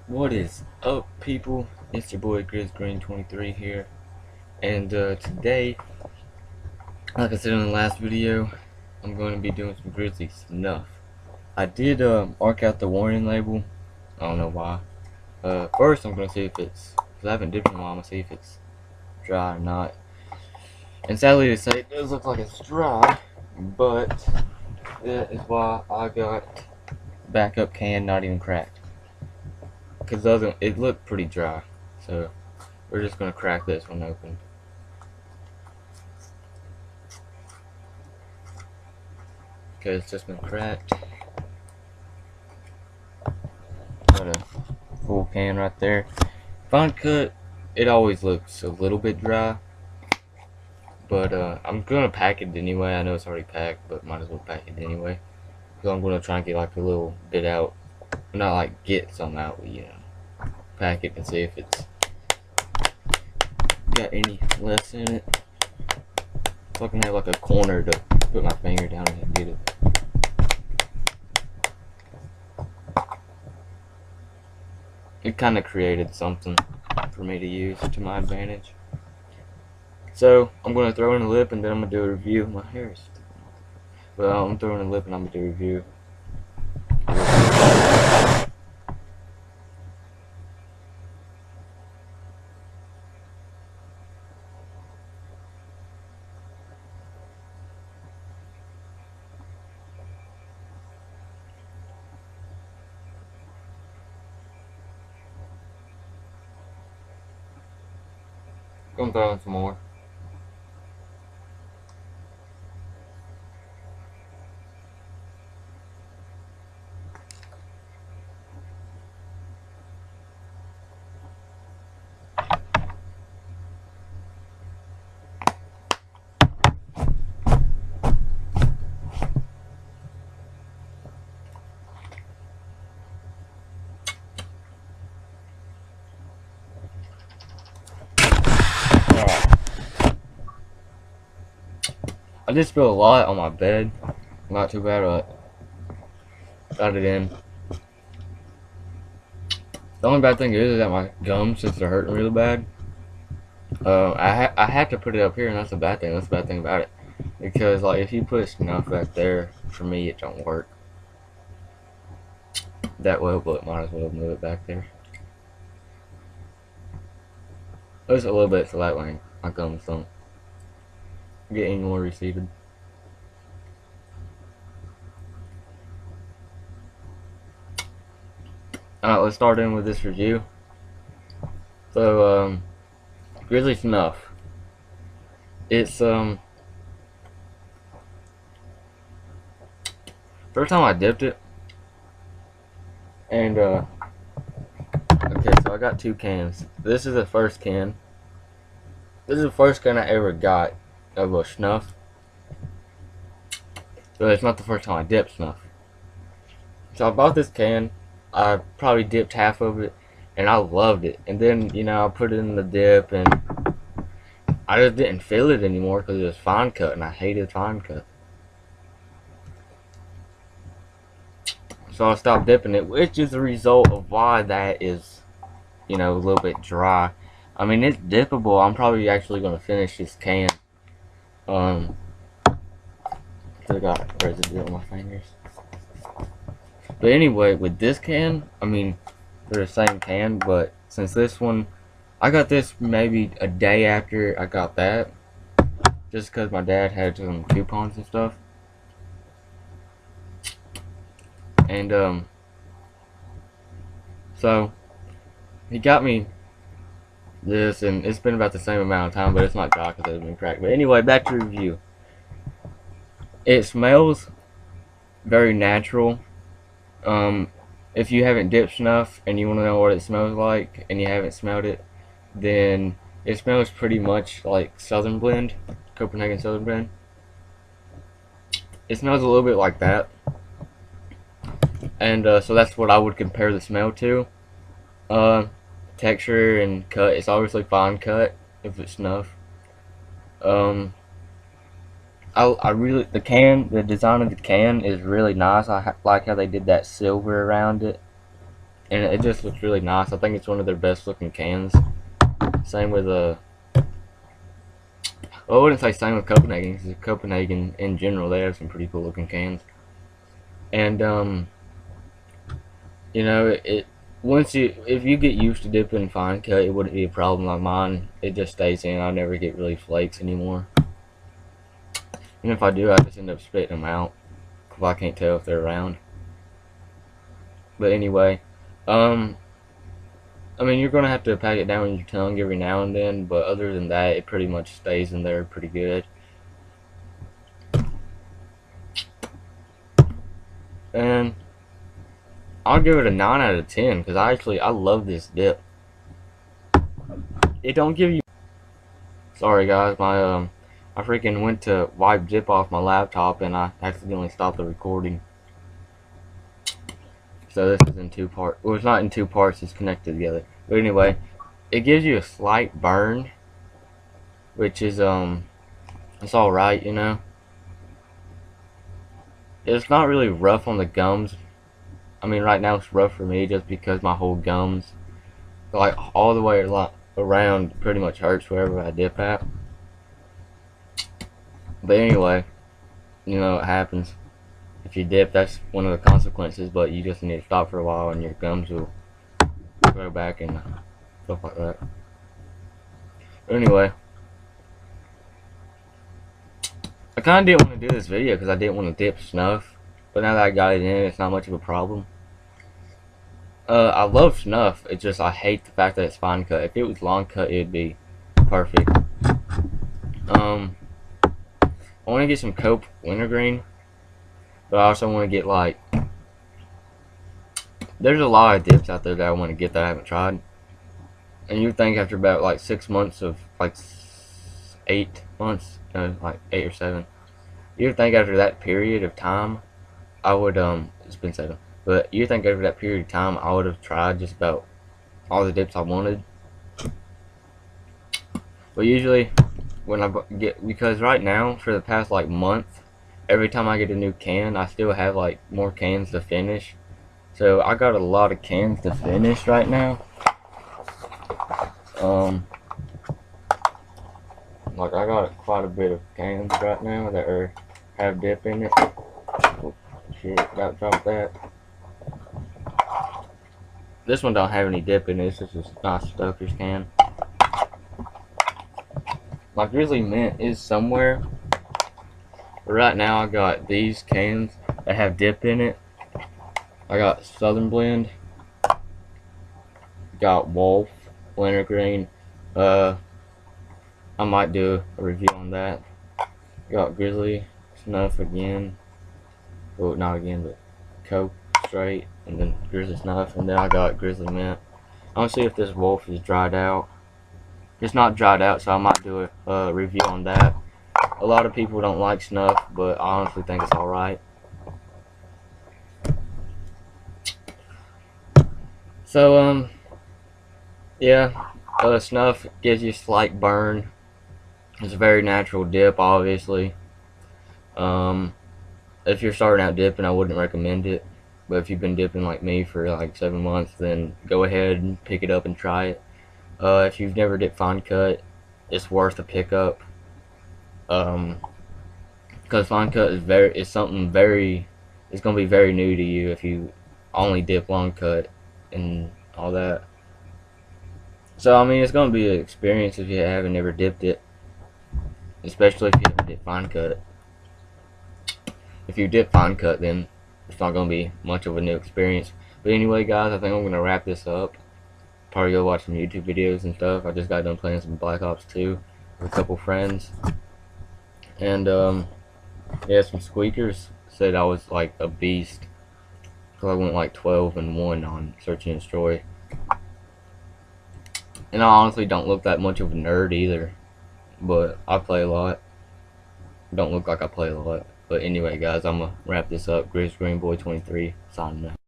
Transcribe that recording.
What is up, people? It's your boy Grizz Green 23 here, and today, like I said in the last video, I'm going to be doing some Grizzly Snuff. I did mark out the warning label. I don't know why. First, I'm going to see if it's, because I haven't dipped in a while, I'm going to see if it's dry or not. And sadly to say, it does look like it's dry, but that is why I got backup can not even cracked. Because it looked pretty dry, so we're just going to crack this one open. Okay, it's just been cracked. Got a full can right there. Fine cut, it always looks a little bit dry, but I'm gonna pack it anyway. I know it's already packed, but might as well pack it anyway. So I'm gonna try and get like a little bit out, not like get some out, but pack it and see if it's got any less in it. So I can have like a corner to put my finger down and get it. It kind of created something for me to use to my advantage. So I'm going to throw in a lip and then I'm going to do a review. My hair is sticking off. Well, I'm throwing a lip and I'm going to do a review. I'm going to throw in some more. I did spill a lot on my bed. Not too bad, but got it in. The only bad thing is that my gums, since they're hurting really bad, I have to put it up here, and that's the bad thing. That's the bad thing about it, because like if you put snuff back there, for me it don't work that well. But might as well move it back there. Just a little bit so that way my gums don't get any more receded. Alright, let's start in with this review. So, Grizzly Snuff. It's, first time I dipped it, and, okay, so I got two cans. This is the first can. This is the first can I ever got of a snuff. So it's not the first time I dipped snuff. So I bought this can. I probably dipped half of it, and I loved it. And then, I put it in the dip, and I just didn't feel it anymore because it was fine cut, and I hated fine cut. So I stopped dipping it, which is the result of why that is, a little bit dry. I mean, it's dippable. I'm probably actually going to finish this can. Still got residue on my fingers. But anyway, with this can, I mean, they're the same can, but since this one, I got this maybe a day after I got that, just because my dad had some coupons and stuff. And, so, he got me this, and it's been about the same amount of time, but it's not dry because it's been cracked. But anyway, back to the review. It smells very natural. If you haven't dipped snuff and you want to know what it smells like and you haven't smelled it, then it smells pretty much like Southern Blend, Copenhagen Southern Blend. It smells a little bit like that, and so that's what I would compare the smell to. Texture and cut, it's obviously fine cut if it's snuff. I really, the design of the can is really nice. I like how they did that silver around it, and it just looks really nice. I think it's one of their best looking cans. Same with well, I wouldn't say same with Copenhagen, because Copenhagen in general, they have some pretty cool looking cans. And you know, if you get used to dipping fine cut, it wouldn't be a problem like mine. It just stays in. I never get really flakes anymore. And if I do, I just end up spitting them out because I can't tell if they're round. But anyway, I mean, you're gonna have to pat it down with your tongue every now and then, but other than that, it pretty much stays in there pretty good. And I'll give it a 9 out of 10 because I love this dip. It don't give you. Sorry guys, I freaking went to wipe dip off my laptop and I accidentally stopped the recording. So this is in 2 parts. Well, it's not in 2 parts. It's connected together. But anyway, it gives you a slight burn, which is it's all right, you know. It's not really rough on the gums. I mean, right now it's rough for me just because my whole gums, like all the way around, pretty much hurts wherever I dip at. But anyway, you know, it happens. If you dip, that's one of the consequences, but you just need to stop for a while and your gums will go back and stuff like that. But anyway, I kind of didn't want to do this video because I didn't want to dip snuff, but now that I got it in, it's not much of a problem. I love snuff, it's just I hate the fact that it's fine cut. If it was long cut, it'd be perfect. I want to get some Cope wintergreen, but I also want to get, like, there's a lot of dips out there that I want to get that I haven't tried. And you think after about like 6 months of, like 8 months, like 8 or 7, you think after that period of time I would it's been 7, but you think over that period of time I would have tried just about all the dips I wanted. But usually when I get, because right now for the past like month, every time I get a new can I still have like more cans to finish. So I got a lot of cans to finish right now. Like I got quite a bit of cans right now that have dip in it. Oh, shit, got to drop that. This one don't have any dip in it. It's just a nice Stoker's can. My Grizzly Mint is somewhere. But right now I got these cans that have dip in it. I got Southern Blend. Got Wolf, Wintergreen. I might do a review on that. Got Grizzly Snuff again. Well, not again, but Coke straight, and then Grizzly Snuff, and then I got Grizzly Mint. I want to see if this Wolf is dried out. It's not dried out, so I might do a review on that. A lot of people don't like Snuff, but I honestly think it's alright. So, yeah, Snuff gives you a slight burn. It's a very natural dip, obviously. If you're starting out dipping, I wouldn't recommend it. But if you've been dipping like me for like 7 months, then go ahead and pick it up and try it. If you've never dipped fine cut, it's worth a pickup. Because fine cut is something very, it's gonna be very new to you if you only dip long cut and all that. So I mean, it's gonna be an experience if you haven't ever dipped it, especially if you haven't dipped fine cut. If you dip fine cut, then it's not gonna be much of a new experience. But anyway, guys, I think I'm gonna wrap this up. Probably go watch some YouTube videos and stuff. I just got done playing some Black Ops 2 with a couple friends, and yeah, some squeakers said I was like a beast because I went like 12-1 on Search and Destroy. And I honestly don't look that much of a nerd either, but I play a lot. Don't look like I play a lot. But anyway, guys, I'm gonna wrap this up. Grizz Green Boy 23 signing out.